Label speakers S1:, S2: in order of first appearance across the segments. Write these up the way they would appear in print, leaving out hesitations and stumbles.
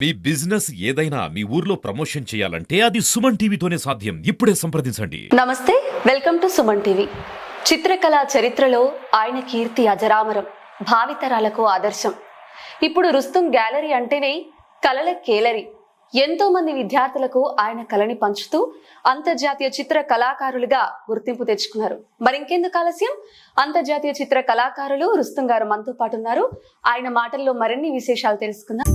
S1: మీ business ఏదైనా మీ ఊర్లో promotion చేయాలంటే అది సుమన్ టీవీతోనే సాధ్యం. ఇప్పుడే సంప్రదించండి.
S2: నమస్తే, వెల్కమ్ టు సుమన్ టీవీ. చిత్రకళా చరిత్రలో ఆయన కీర్తి అజరామరం, భావితరాలకు ఆదర్శం. ఇప్పుడు రుస్తుం గ్యాలరీ అంటేనే కళల కేలరీ. ఎంతో మంది విద్యార్థులకు ఆయన కళని పంచుతూ అంతర్జాతీయ చిత్ర కళాకారులుగా గుర్తింపు తెచ్చుకున్నారు. మరింకెందుకు ఆలస్యం, అంతర్జాతీయ చిత్ర కళాకారులు రుస్తుం గారు మనతో పాటు ఉన్నారు. ఆయన మాటల్లో మరిన్ని విశేషాలు తెలుసుకుందాం.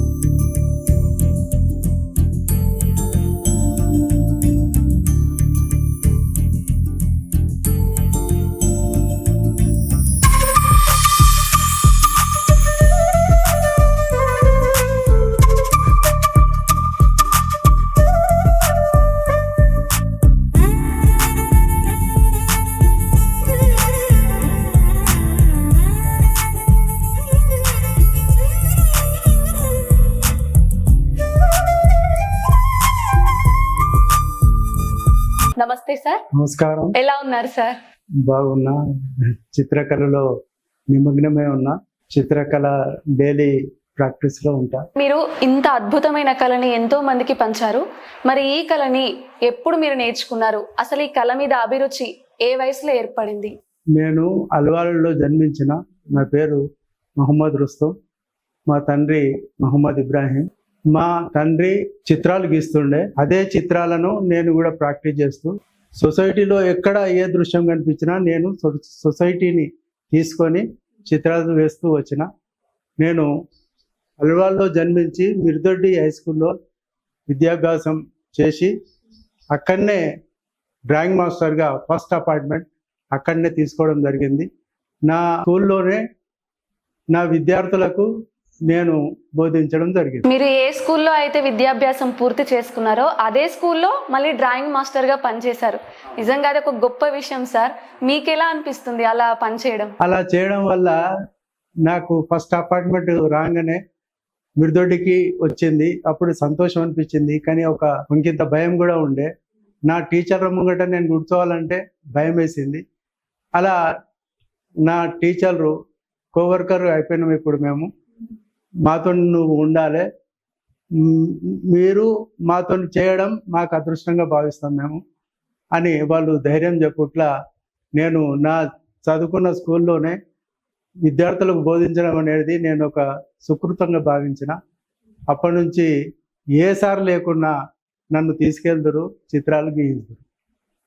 S2: నమస్తే సార్.
S3: నమస్కారం.
S2: ఎలా ఉన్నారు సార్?
S3: బాగున్నా. చిత్రకళలో నిమగ్నమే ఉన్నా. చిత్రకళ డైలీ ప్రాక్టీస్ లో ఉంటా.
S2: మీరు ఇంత అద్భుతమైన కళని ఎంతో మందికి పంచారు. మరి ఈ కళని ఎప్పుడు మీరు నేర్చుకున్నారు? అసలు ఈ కళ మీద అభిరుచి ఏ వయసులో ఏర్పడింది?
S3: నేను అల్వాల్లో జన్మించిన. నా పేరు మహమ్మద్ రుస్తుం. మా తండ్రి మహమ్మద్ ఇబ్రాహీం. మా తండ్రి చిత్రాలు గీస్తుండే. అదే చిత్రాలను నేను కూడా ప్రాక్టీస్ చేస్తూ సొసైటీలో ఎక్కడ ఏ దృశ్యం కనిపించినా నేను సొసైటీని తీసుకొని చిత్రాలు వేస్తూ వచ్చిన. నేను అల్వాల్లో జన్మించి మిర్దొడ్డి హై స్కూల్లో విద్యాభ్యాసం చేసి అక్కడనే డ్రాయింగ్ మాస్టర్గా ఫస్ట్ అపాయింట్మెంట్ అక్కడనే తీసుకోవడం జరిగింది. నా స్కూల్లోనే నా విద్యార్థులకు నేను బోధించడం జరిగింది.
S2: మీరు ఏ స్కూల్లో అయితే విద్యాభ్యాసం పూర్తి చేసుకున్నారో అదే స్కూల్లో మళ్ళీ డ్రాయింగ్ మాస్టర్గా పనిచేశారు. నిజంగా అది ఒక గొప్ప విషయం సార్. మీకు ఎలా అనిపిస్తుంది అలా పనిచేయడం?
S3: అలా చేయడం వల్ల నాకు ఫస్ట్ అపాయింట్మెంట్ రాగానే మిర్దొడ్డికి వచ్చింది. అప్పుడు సంతోషం అనిపించింది, కానీ ఒక ఇంకింత భయం కూడా ఉండే. నా టీచర్ ముంగట నేను కూర్చోవాలంటే భయం వేసింది. అలా నా టీచరు కోవర్కర్ అయిపోయినాం. ఇప్పుడు మేము మాతో నువ్వు ఉండాలి, మీరు మాతో చేయడం మాకు అదృష్టంగా భావిస్తాం మేము అని వాళ్ళు ధైర్యం చెప్పుట్లా నేను నా చదువుకున్న స్కూల్లోనే విద్యార్థులకు బోధించడం అనేది నేను ఒక సుకృతంగా భావించిన. అప్పటి నుంచి ఏ సార్ లేకున్నా నన్ను తీసుకెళ్తారు, చిత్రాలు గీయిస్తారు,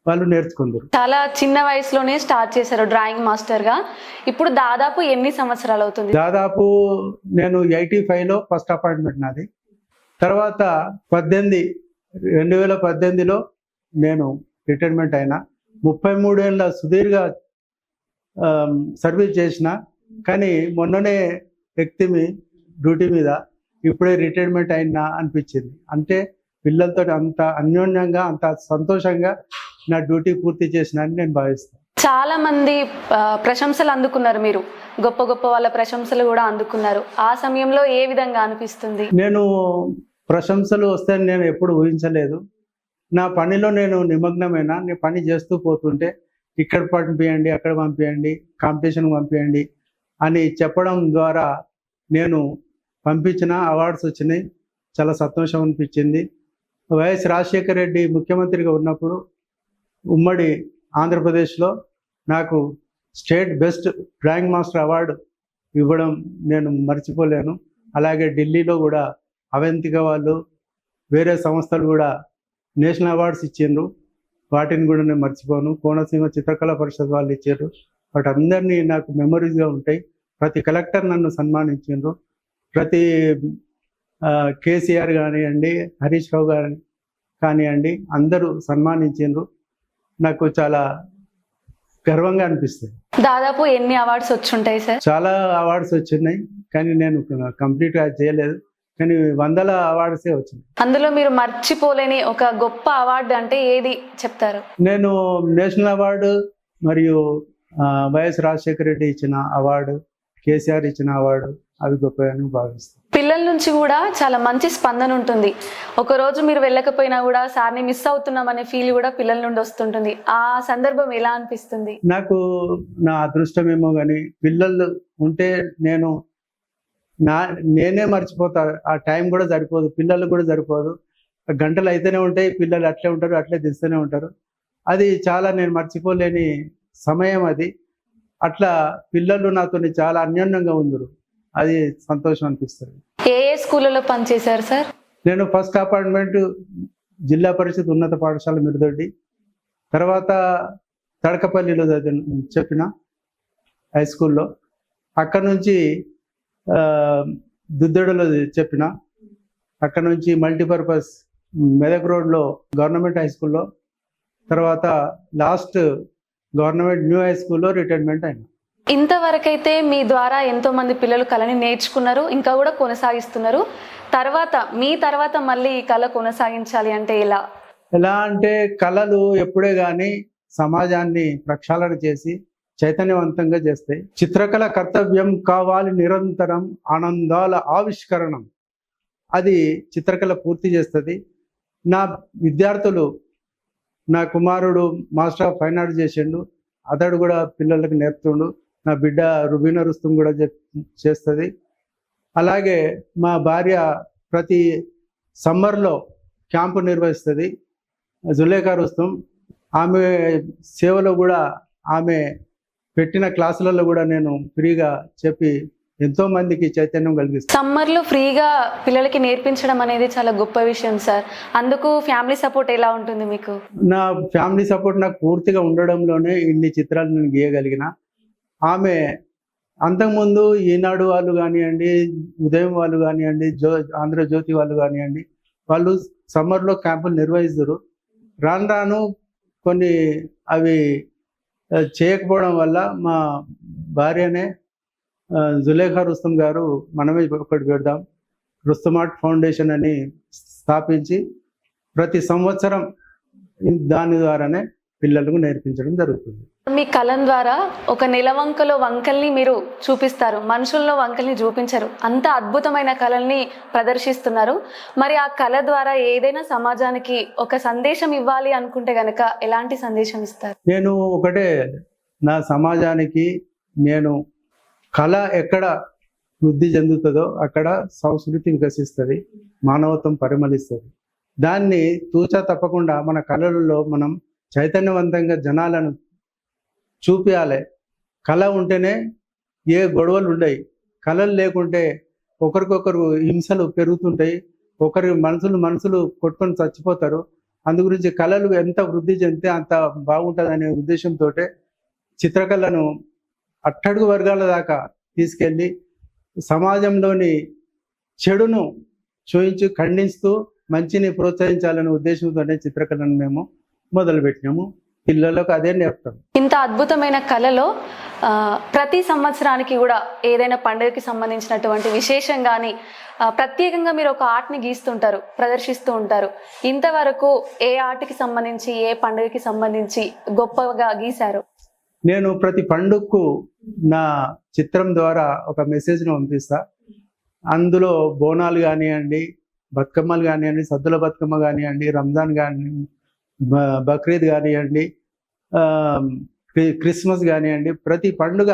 S3: వాళ్ళు నేర్చుకుందరు.
S2: చాలా చిన్న వయసులోనే స్టార్ట్ చేశారు డ్రాయింగ్ మాస్టర్ గా. ఇప్పుడు దాదాపు ఎన్ని సంవత్సరాలు అవుతుంది?
S3: దాదాపు నేను 85లో ఫస్ట్ అపాయింట్మెంట్ నాది. తర్వాత 2018లో నేను రిటైర్మెంట్ అయినా. 33 ఏళ్ళ సుదీర్ఘ సర్వీస్ చేసిన. కానీ మొన్ననే వ్యక్తిమి డ్యూటీ మీద ఇప్పుడే రిటైర్మెంట్ అయినా అనిపించింది. అంటే పిల్లలతో అంత అన్యోన్యంగా అంత సంతోషంగా నా డ్యూటీ పూర్తి చేసిన అని నేను భావిస్తాను.
S2: చాలా మంది ప్రశంసలు అందుకున్నారు, మీరు గొప్ప గొప్ప వాళ్ళ ప్రశంసలు కూడా అందుకున్నారు. ఆ సమయంలో ఏ విధంగా అనిపిస్తుంది?
S3: నేను ప్రశంసలు వస్తాయని నేను ఎప్పుడు ఊహించలేదు. నా పనిలో నేను నిమగ్నమైనా. నేను పని చేస్తూ పోతుంటే ఇక్కడ పంపించండి, అక్కడ పంపించండి, కాంపిటీషన్కి పంపించండి అని చెప్పడం ద్వారా నేను పంపించిన అవార్డ్స్ వచ్చినాయి. చాలా సంతోషం అనిపించింది. వైఎస్ రాజశేఖర రెడ్డి ముఖ్యమంత్రిగా ఉన్నప్పుడు ఉమ్మడి ఆంధ్రప్రదేశ్లో నాకు state best drawing master award ఇవ్వడం నేను మర్చిపోలేను. అలాగే ఢిల్లీలో కూడా అవంతిక వాళ్ళు వేరే సంస్థలు కూడా నేషనల్ అవార్డ్స్ ఇచ్చిండ్రు. వాటిని కూడా నేను మర్చిపోను. కోనసీమ చిత్రకళా పరిషత్ వాళ్ళు ఇచ్చారు. వాటి అందరినీ నాకు మెమరీస్గా ఉంటాయి. ప్రతి కలెక్టర్ నన్ను సన్మానించిండ్రు. ప్రతి కేసీఆర్ కానివ్వండి, హరీష్ రావు గారు కానివ్వండి, అందరూ సన్మానించిండ్రు. నాకు చాలా గర్వంగా అనిపిస్తుంది.
S2: దాదాపు ఎన్ని అవార్డ్స్ వచ్చుంటాయి సార్?
S3: చాలా అవార్డ్స్ వచ్చినాయి, కానీ నేను కంప్లీట్గా చేయలేదు. కానీ 100 అవార్డ్సే వచ్చినాయి.
S2: అందులో మీరు మర్చిపోలేని ఒక గొప్ప అవార్డు అంటే ఏది చెప్తారు?
S3: నేను నేషనల్ అవార్డు మరియు వైఎస్ రాజశేఖర రెడ్డి ఇచ్చిన అవార్డు, కేసీఆర్ ఇచ్చిన అవార్డు, అవి గొప్పని భావిస్తాను.
S2: పిల్లల నుంచి కూడా చాలా మంచి స్పందన ఉంటుంది. ఒక రోజు మీరు వెళ్ళకపోయినా కూడా సార్ని మిస్ అవుతున్నాం అనే ఫీల్ కూడా పిల్లల నుండి వస్తుంటుంది. ఆ సందర్భం ఎలా అనిపిస్తుంది?
S3: నాకు నా అదృష్టమేమో కానీ పిల్లలు ఉంటే నేను నేనే మర్చిపోతా, ఆ టైం కూడా సరిపోదు, పిల్లలకు కూడా సరిపోదు. గంటలు అయితేనే ఉంటాయి, పిల్లలు అట్లే ఉంటారు, అట్లే తీస్తూనే ఉంటారు. అది చాలా నేను మర్చిపోలేని సమయం అది. అట్లా పిల్లలు నాతో చాలా అన్యోన్యంగా ఉందరు, అది సంతోషం అనిపిస్తుంది.
S2: ఏ ఏ స్కూళ్ళలో పనిచేశారు సార్?
S3: నేను ఫస్ట్ అపార్ట్మెంట్ జిల్లా పరిషత్ ఉన్నత పాఠశాల మిరుదొడ్డి, తర్వాత తడకపల్లిలో చెప్పిన హై స్కూల్లో, అక్కడ నుంచి దుద్దెడలో చెప్పిన, అక్కడ నుంచి మల్టీపర్పస్ మెదక్ రోడ్లో గవర్నమెంట్ హై స్కూల్లో, తర్వాత లాస్ట్ గవర్నమెంట్ న్యూ హై స్కూల్లో రిటైర్మెంట్ అయినా.
S2: ఇంతవరకైతే మీ ద్వారా ఎంతో మంది పిల్లలు కళని నేర్చుకున్నారు, ఇంకా కూడా కొనసాగిస్తున్నారు. మీ తర్వాత మళ్ళీ ఈ కళ కొనసాగించాలి అంటే ఎలా
S3: అంటే కళలు ఎప్పుడే కానీ సమాజాన్ని ప్రక్షాళన చేసి చైతన్యవంతంగా చేస్తాయి. చిత్రకళ కర్తవ్యం కావాలి నిరంతరం, ఆనందాల ఆవిష్కరణం, అది చిత్రకళ పూర్తి చేస్తుంది. నా విద్యార్థులు, నా కుమారుడు మాస్టర్ ఆఫ్ ఫైన్ ఆర్ట్స్ చేసిండు, అతడు కూడా పిల్లలకు నేర్పుతుండు. నా బిడ్డ రుబీనా రుస్తుం కూడా చేస్తుంది. అలాగే మా భార్య ప్రతి సమ్మర్లో క్యాంపు నిర్వహిస్తుంది, జులేఖా రుస్తుం. ఆమె సేవలో కూడా, ఆమె పెట్టిన క్లాసులలో కూడా నేను ఫ్రీగా చెప్పి ఎంతో మందికి చైతన్యం కలిగిస్తాను.
S2: సమ్మర్లో ఫ్రీగా పిల్లలకి నేర్పించడం అనేది చాలా గొప్ప విషయం సార్. అందుకు ఫ్యామిలీ సపోర్ట్ ఎలా ఉంటుంది మీకు?
S3: నా ఫ్యామిలీ సపోర్ట్ నాకు పూర్తిగా ఉండడంలోనే ఇన్ని చిత్రాలు నేను గీయగలిగిన. ఆమె అంతకుముందు ఈనాడు వాళ్ళు కానివ్వండి, ఉదయం వాళ్ళు కానివ్వండి, ఆంధ్రజ్యోతి వాళ్ళు కానివ్వండి, వాళ్ళు సమ్మర్లో క్యాంపులు నిర్వహిస్తారు. రాను రాను కొన్ని అవి చేయకపోవడం వల్ల మా భార్యనే జులేఖా రుస్తుం గారు మనమే ఒకటి పెడదాం, రుస్తుం ఆర్ట్ ఫౌండేషన్ అని స్థాపించి ప్రతి సంవత్సరం దాని ద్వారానే పిల్లలకు నేర్పించడం జరుగుతుంది.
S2: మీ కళం ద్వారా ఒక నెలవంకలో వంకల్ని మీరు చూపిస్తారు, మనుషుల్లో వంకల్ని చూపించరు. అంత అద్భుతమైన కళల్ని ప్రదర్శిస్తున్నారు. మరి ఆ కళ ద్వారా ఏదైనా సమాజానికి ఒక సందేశం ఇవ్వాలి అనుకుంటే గనక ఎలాంటి సందేశం ఇస్తారు?
S3: నేను ఒకటే, నా సమాజానికి నేను కళ ఎక్కడ వృద్ధి చెందుతుందో అక్కడ సంస్కృతి వికసిస్తుంది, మానవత్వం పరిమళిస్తుంది. దాన్ని తూచా తప్పకుండా మన కళలలో మనం చైతన్యవంతంగా జనాలను చూపించాలి. కళ ఉంటేనే ఏ గొడవలు ఉండయి. కళలు లేకుంటే ఒకరికొకరు హింసలు పెరుగుతుంటాయి, ఒకరి మనసులు కొట్టుకొని చచ్చిపోతారు. అందుగురించి కళలు ఎంత వృద్ధి చెందితే అంత బాగుంటుంది అనే ఉద్దేశంతో చిత్రకళను అట్టడుగు వర్గాల దాకా తీసుకెళ్ళి సమాజంలోని చెడును చూయించి ఖండిస్తూ మంచిని ప్రోత్సహించాలనే ఉద్దేశంతోనే చిత్రకళను మేము మొదలుపెట్టినాము. పిల్లలకు అదే నేర్పుతాం.
S2: ఇంత అద్భుతమైన కళలో ప్రతి సంవత్సరానికి కూడా ఏదైనా పండుగకి సంబంధించినటువంటి విశేషం కానీ ప్రత్యేకంగా మీరు ఒక ఆర్ట్ని గీస్తుంటారు, ప్రదర్శిస్తూ ఉంటారు. ఇంతవరకు ఏ ఆర్ట్కి సంబంధించి, ఏ పండుగకి సంబంధించి గొప్పగా గీశారు?
S3: నేను ప్రతి పండుగకు నా చిత్రం ద్వారా ఒక మెసేజ్ను పంపిస్తా. అందులో బోనాలు కానివ్వండి, బతుకమ్మలు కానివ్వండి, సద్దుల బతుకమ్మ కానివ్వండి, రంజాన్ కానివ్వండి, బక్రీద్ కానివ్వండి, క్రిస్మస్ కానివ్వండి, ప్రతి పండుగ,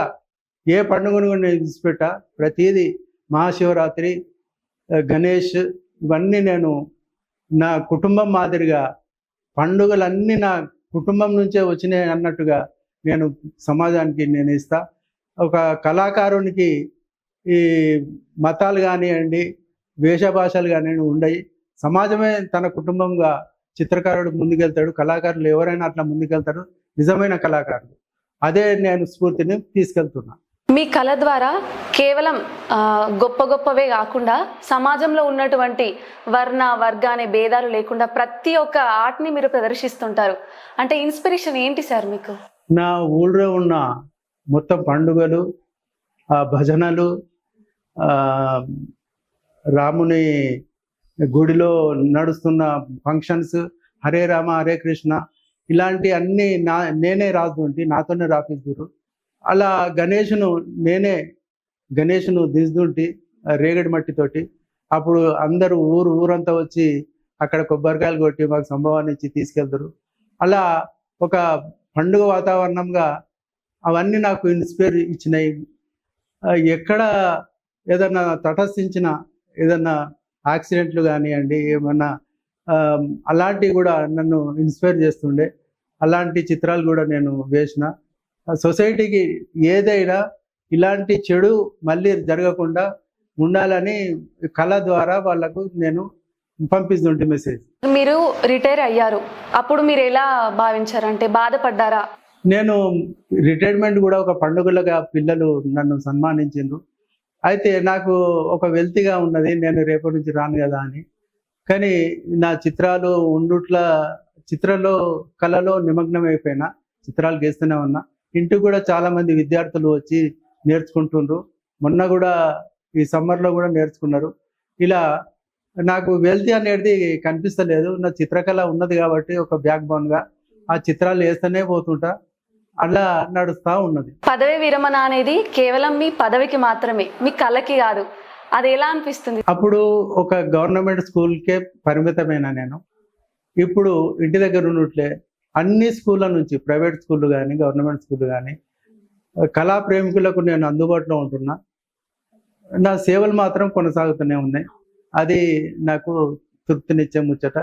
S3: ఏ పండుగను నేను తీసిపెట్టా. ప్రతిదీ, మహాశివరాత్రి, గణేష్, ఇవన్నీ నేను నా కుటుంబం మాదిరిగా, పండుగలన్నీ నా కుటుంబం నుంచే వచ్చినాయి అన్నట్టుగా నేను సమాజానికి నేను ఇస్తా. ఒక కళాకారునికి ఈ మతాలు కానివ్వండి, వేషభాషలు కానివ్వండి ఉండయి. సమాజమే తన కుటుంబంగా చిత్రకారుడు ముందుకెళ్తాడు. కళాకారులు ఎవరైనా అట్లా ముందుకెళ్తారు, నిజమైన కళాకారులు. అదే నేను స్ఫూర్తిని తీసుకెళ్తున్నా.
S2: మీ కళ ద్వారా కేవలం గొప్పవే కాకుండా సమాజంలో ఉన్నటువంటి వర్గ అనే భేదాలు లేకుండా ప్రతి ఒక్క ఆర్ట్ని మీరు ప్రదర్శిస్తుంటారు. అంటే ఇన్స్పిరేషన్ ఏంటి సార్ మీకు?
S3: నా ఊళ్ళో ఉన్న మొత్తం పండుగలు, భజనలు, రాముని గుడిలో నడుస్తున్న ఫంక్షన్స్, హరే రామ హరే కృష్ణ, ఇలాంటి అన్నీ నేనే రాస్తుంటే, నాతోనే రాపిస్తున్నారు. అలా నేనే గణేషును దిద్దుంటి రేగడి మట్టితోటి. అప్పుడు అందరూ ఊరంతా వచ్చి అక్కడ కొబ్బరికాయలు కొట్టి మాకు సంభవాన్ని ఇచ్చి తీసుకెళ్తారు. అలా ఒక పండుగ వాతావరణంగా అవన్నీ నాకు ఇన్స్పైర్ ఇచ్చినాయి. ఎక్కడ ఏదన్నా తటస్థించిన ఏదన్నా యాక్సిడెంట్లు కానివ్వండి, ఏమన్నా అలాంటివి కూడా నన్ను ఇన్స్పైర్ చేస్తుండే. అలాంటి చిత్రాలు కూడా నేను వేసిన. సొసైటీకి ఏదైనా ఇలాంటి చెడు మళ్ళీ జరగకుండా ఉండాలని కళ ద్వారా వాళ్ళకు నేను పంపిస్తుంటే మెసేజ్.
S2: మీరు రిటైర్ అయ్యారు, అప్పుడు మీరు ఎలా భావించారు? అంటే బాధపడ్డారా?
S3: నేను రిటైర్మెంట్ కూడా ఒక పండుగలుగా పిల్లలు నన్ను సన్మానించిండ్రు. అయితే నాకు ఒక వెల్తిగా ఉన్నది, నేను రేపటి నుంచి రాను కదా అని. కానీ నా చిత్రాలు చిత్రంలో కళలో నిమగ్నం అయిపోయినా, చిత్రాలు గీస్తూనే ఉన్నా. ఇంటికి కూడా చాలా మంది విద్యార్థులు వచ్చి నేర్చుకుంటుండ్రు. మొన్న కూడా ఈ సమ్మర్లో కూడా నేర్చుకున్నారు. ఇలా నాకు వెల్తీ అనేది కనిపిస్తలేదు. నా చిత్రకళ ఉన్నది కాబట్టి ఒక బ్యాక్ బోన్గా ఆ చిత్రాలు వేస్తూనే పోతుంటా, అలా నడుస్తూ ఉన్నది.
S2: పదవి విరమణ అనేది కేవలం మీ పదవికి మాత్రమే, మీ కళకి కాదు. అది ఎలా అనిపిస్తుంది?
S3: అప్పుడు ఒక గవర్నమెంట్ స్కూల్కే పరిమితమైన నేను ఇప్పుడు ఇంటి దగ్గర ఉన్నట్లే అన్ని స్కూళ్ళ నుంచి, ప్రైవేట్ స్కూళ్ళు కానీ గవర్నమెంట్ స్కూళ్ళు కానీ, కళా ప్రేమికులకు నేను అందుబాటులో ఉంటున్నా. నా సేవలు మాత్రం కొనసాగుతూనే ఉన్నాయి. అది నాకు తృప్తినిచ్చే ముచ్చట.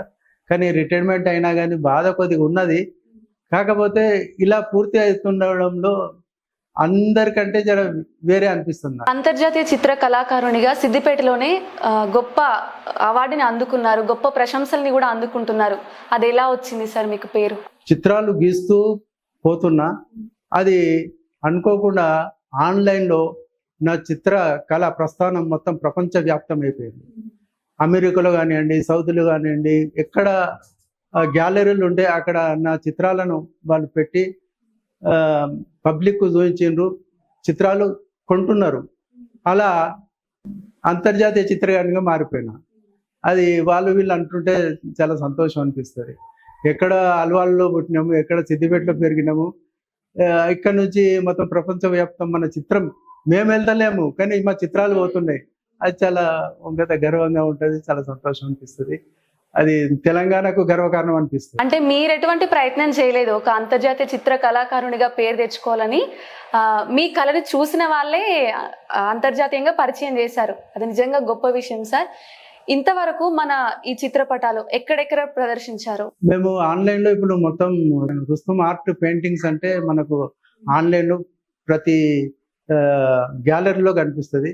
S3: కానీ రిటైర్మెంట్ అయినా కానీ బాధ కొద్దిగా ఉన్నది. కాకపోతే ఇలా పూర్తి అవుతుండడంలో అందరికంటే జర వేరే అనిపిస్తుంది.
S2: అంతర్జాతీయ చిత్ర కళాకారునిగా సిద్దిపేటలోనే గొప్ప అవార్డుని అందుకున్నారు, గొప్ప ప్రశంసల్ని కూడా అందుకుంటున్నారు. అది ఎలా వచ్చింది సార్ మీకు పేరు?
S3: చిత్రాలు గీస్తూ పోతున్నా, అది అనుకోకుండా ఆన్లైన్లో నా చిత్ర కళ ప్రస్థానం మొత్తం ప్రపంచవ్యాప్తం అయిపోయింది. అమెరికాలో కానివ్వండి, సౌత్లో కానివ్వండి, ఎక్కడ గ్యాలరీలు ఉంటే అక్కడ నా చిత్రాలను వాళ్ళు పెట్టి పబ్లిక్ చూపించిండ్రు, చిత్రాలు కొంటున్నారు. అలా అంతర్జాతీయ చిత్రకారునిగా మారిపోయినా. అది వాళ్ళు వీళ్ళు అంటుంటే చాలా సంతోషం అనిపిస్తుంది. ఎక్కడ అల్వాల్లో పుట్టినాము, ఎక్కడ సిద్దిపేటలో పెరిగినాము, ఇక్కడ నుంచి మొత్తం ప్రపంచవ్యాప్తం మన చిత్రం మేము వెళ్తలేము, కానీ మా చిత్రాలు పోతున్నాయి. అది చాలా గర్వంగా ఉంటుంది, చాలా సంతోషం అనిపిస్తుంది. అది తెలంగాణకు గర్వకారణం అనిపిస్తుంది.
S2: అంటే మీరు ఎటువంటి ప్రయత్నం చేయలేదు ఒక అంతర్జాతీయ చిత్ర కళాకారునిగా పేరు తెచ్చుకోవాలని? మీ కళని చూసిన వాళ్ళే అంతర్జాతీయంగా పరిచయం చేశారు. అది నిజంగా గొప్ప విషయం సార్. ఇంతవరకు మన ఈ చిత్రపటాలు ఎక్కడెక్కడ ప్రదర్శించారు?
S3: మేము ఆన్లైన్లో ఇప్పుడు మొత్తం రుస్తుం ఆర్ట్ పెయింటింగ్స్ అంటే మనకు ఆన్లైన్లో ప్రతి గ్యాలరీలో కనిపిస్తుంది.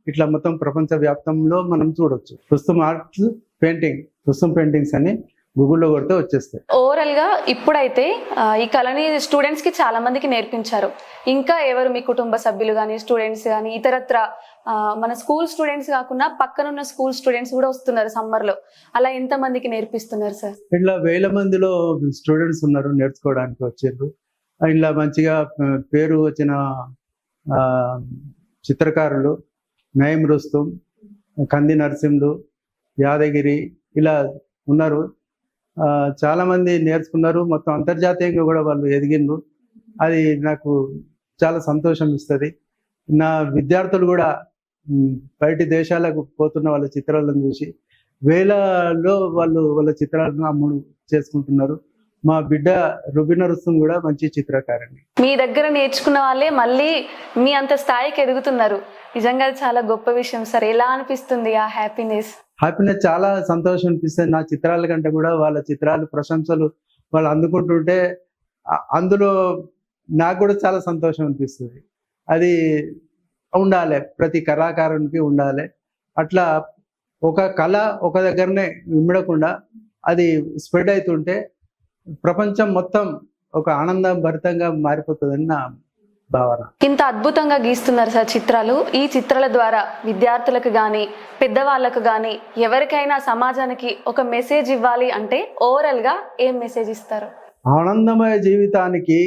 S3: ఇట్లా మొత్తం ప్రపంచ వ్యాప్తంలో మనం చూడొచ్చు. Rustam art painting, Rustam paintings అని గూగుల్లో కొడితే వచ్చేస్తాయి.
S2: ఓవరాల్ గా ఇప్పుడైతే ఈ కళని స్టూడెంట్స్ కి చాలా మందికి నేర్పించారు. ఇంకా ఎవరు మీ కుటుంబ సభ్యులు కానీ, స్టూడెంట్స్ కానీ, ఇతరత్ర మన స్కూల్ స్టూడెంట్స్ కాకుండా పక్కనున్న స్కూల్ స్టూడెంట్స్ కూడా వస్తున్నారు సమ్మర్ లో. అలా ఎంత మందికి నేర్పిస్తున్నారు సార్?
S3: ఇట్లా 1000 మందిలో స్టూడెంట్స్ ఉన్నారు నేర్చుకోవడానికి వచ్చారు. ఇలా మంచిగా పేరు వచ్చిన చిత్రకారులు నయం రుస్తుం, కంది నరసింహులు, యాదగిరి ఇలా ఉన్నారు. చాలా మంది నేర్చుకున్నారు. మొత్తం అంతర్జాతీయంగా కూడా వాళ్ళు ఎదిగిండ్రు. అది నాకు చాలా సంతోషం ఇస్తుంది. నా విద్యార్థులు కూడా బయటి దేశాలకు పోతున్న వాళ్ళ చిత్రాలను చూసి వేలలో వాళ్ళ చిత్రాలను అమ్ముడు చేసుకుంటున్నారు. మా బిడ్డ రుబిన రుస్తుం కూడా మంచి చిత్రకారిణి.
S2: మీ దగ్గర నేర్చుకున్న వాళ్ళే మళ్ళీ మీ అంత స్థాయికి ఎదుగుతున్నారు. నిజంగా చాలా గొప్ప విషయం సార్. ఎలా అనిపిస్తుంది ఆ హ్యాపీనెస్?
S3: చాలా సంతోషం అనిపిస్తుంది. నా చిత్రాల కంటే కూడా వాళ్ళ చిత్రాలు ప్రశంసలు వాళ్ళు అందుకుంటుంటే అందులో నాకు కూడా చాలా సంతోషం అనిపిస్తుంది. అది ఉండాలి, ప్రతి కళాకారునికి ఉండాలి. అట్లా ఒక కళ ఒక దగ్గరనే ఇమ్మడకుండా అది స్ప్రెడ్ అవుతుంటే ప్రపంచం మొత్తం ఒక ఆనందభరితంగా మారిపోతుందని నా భావన.
S2: ఇంత అద్భుతంగా గీస్తున్నారు సార్ చిత్రాలు. ఈ చిత్రాల ద్వారా విద్యార్థులకు కానీ, పెద్దవాళ్ళకు కానీ, ఎవరికైనా సమాజానికి ఒక మెసేజ్ ఇవ్వాలి అంటే ఓవరాల్ గా ఏం మెసేజ్ ఇస్తారు?
S3: ఆనందమయ జీవితానికి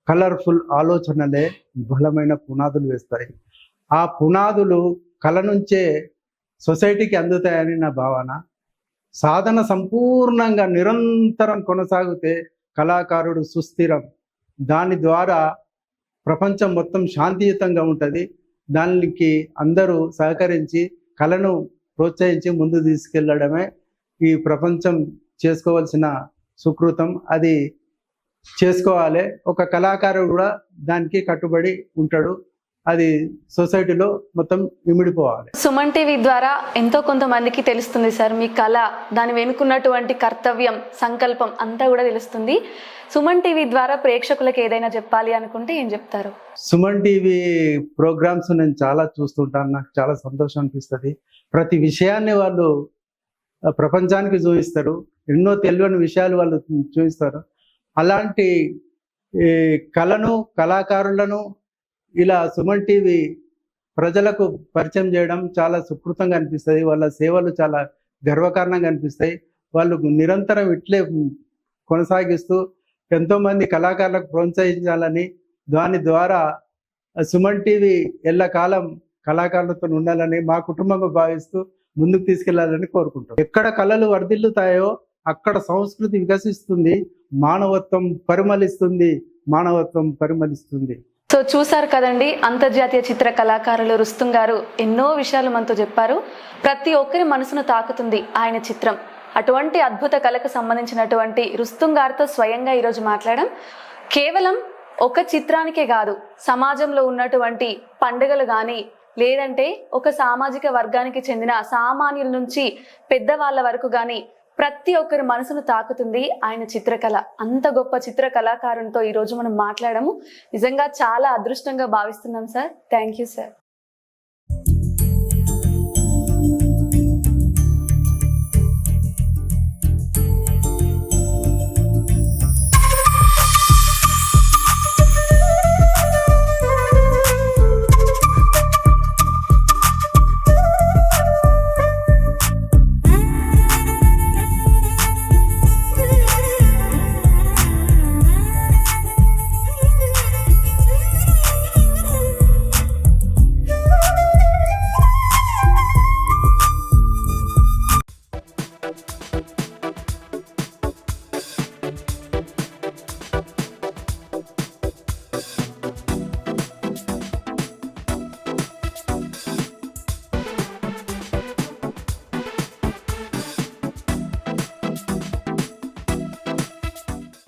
S3: కలర్ఫుల్ ఆలోచనలే బలమైన పునాదులు వేస్తాయి. ఆ పునాదులు కళ నుంచే సొసైటీకి అందుతాయని నా భావన. సాధన సంపూర్ణంగా నిరంతరం కొనసాగితే కళాకారుడు సుస్థిరం. దాని ద్వారా ప్రపంచం మొత్తం శాంతియుతంగా ఉంటుంది. దానికి అందరూ సహకరించి కళను ప్రోత్సహించి ముందు తీసుకెళ్లడమే ఈ ప్రపంచం చేసుకోవాల్సిన సుకృతం. అది చేసుకోవాలి. ఒక కళాకారుడు కూడా దానికి కట్టుబడి ఉంటాడు. అది సొసైటీలో మొత్తం ఇమిడిపోవాలి.
S2: సుమన్ టీవీ ద్వారా ఎంతో కొంతమందికి తెలుస్తుంది సార్ మీ కళ, దాని వెనుకున్నటువంటి కర్తవ్యం, సంకల్పం అంతా కూడా తెలుస్తుంది. సుమన్ టీవీ ద్వారా ప్రేక్షకులకు ఏదైనా చెప్పాలి అనుకుంటే ఏం చెప్తారు?
S3: సుమన్ టీవీ ప్రోగ్రామ్స్ నేను చాలా చూస్తుంటాను, నాకు చాలా సంతోషం అనిపిస్తుంది. ప్రతి విషయాన్ని వాళ్ళు ప్రపంచానికి చూపిస్తారు, ఎన్నో తెలియని విషయాలు వాళ్ళు చూపిస్తారు. అలాంటి కళను, కళాకారులను ఇలా సుమన్ టీవీ ప్రజలకు పరిచయం చేయడం చాలా సుకృతంగా అనిపిస్తుంది. వాళ్ళ సేవలు చాలా గర్వకారణంగా అనిపిస్తాయి. వాళ్ళు నిరంతరం ఇట్లే కొనసాగిస్తూ ఎంతోమంది కళాకారులకు ప్రోత్సహించాలని, దాని ద్వారా సుమన్ టీవీ ఎల్లకాలం కళాకారులతో ఉండాలని మా కుటుంబంగా భావిస్తూ ముందుకు తీసుకెళ్లాలని కోరుకుంటాం. ఎక్కడ కళలు వర్ధిల్లుతాయో అక్కడ సంస్కృతి వికసిస్తుంది, మానవత్వం పరిమళిస్తుంది.
S2: సో చూసారు కదండి, అంతర్జాతీయ చిత్ర కళాకారులు రుస్తుం గారు ఎన్నో విషయాలు మనతో చెప్పారు. ప్రతి ఒక్కరి మనసును తాకుతుంది ఆయన చిత్రం. అటువంటి అద్భుత కళకు సంబంధించినటువంటి రుస్తుం గారితో స్వయంగా ఈరోజు మాట్లాడడం కేవలం ఒక చిత్రానికే కాదు, సమాజంలో ఉన్నటువంటి పండుగలు కానీ, లేదంటే ఒక సామాజిక వర్గానికి చెందిన సామాన్యుల నుంచి పెద్దవాళ్ళ వరకు కానీ ప్రతి ఒక్కరి మనసును తాకుతుంది ఆయన చిత్రకళ. అంత గొప్ప చిత్ర కళాకారునితో ఈరోజు మనం మాట్లాడము నిజంగా చాలా అదృష్టంగా భావిస్తున్నాం సార్. Thank you sir.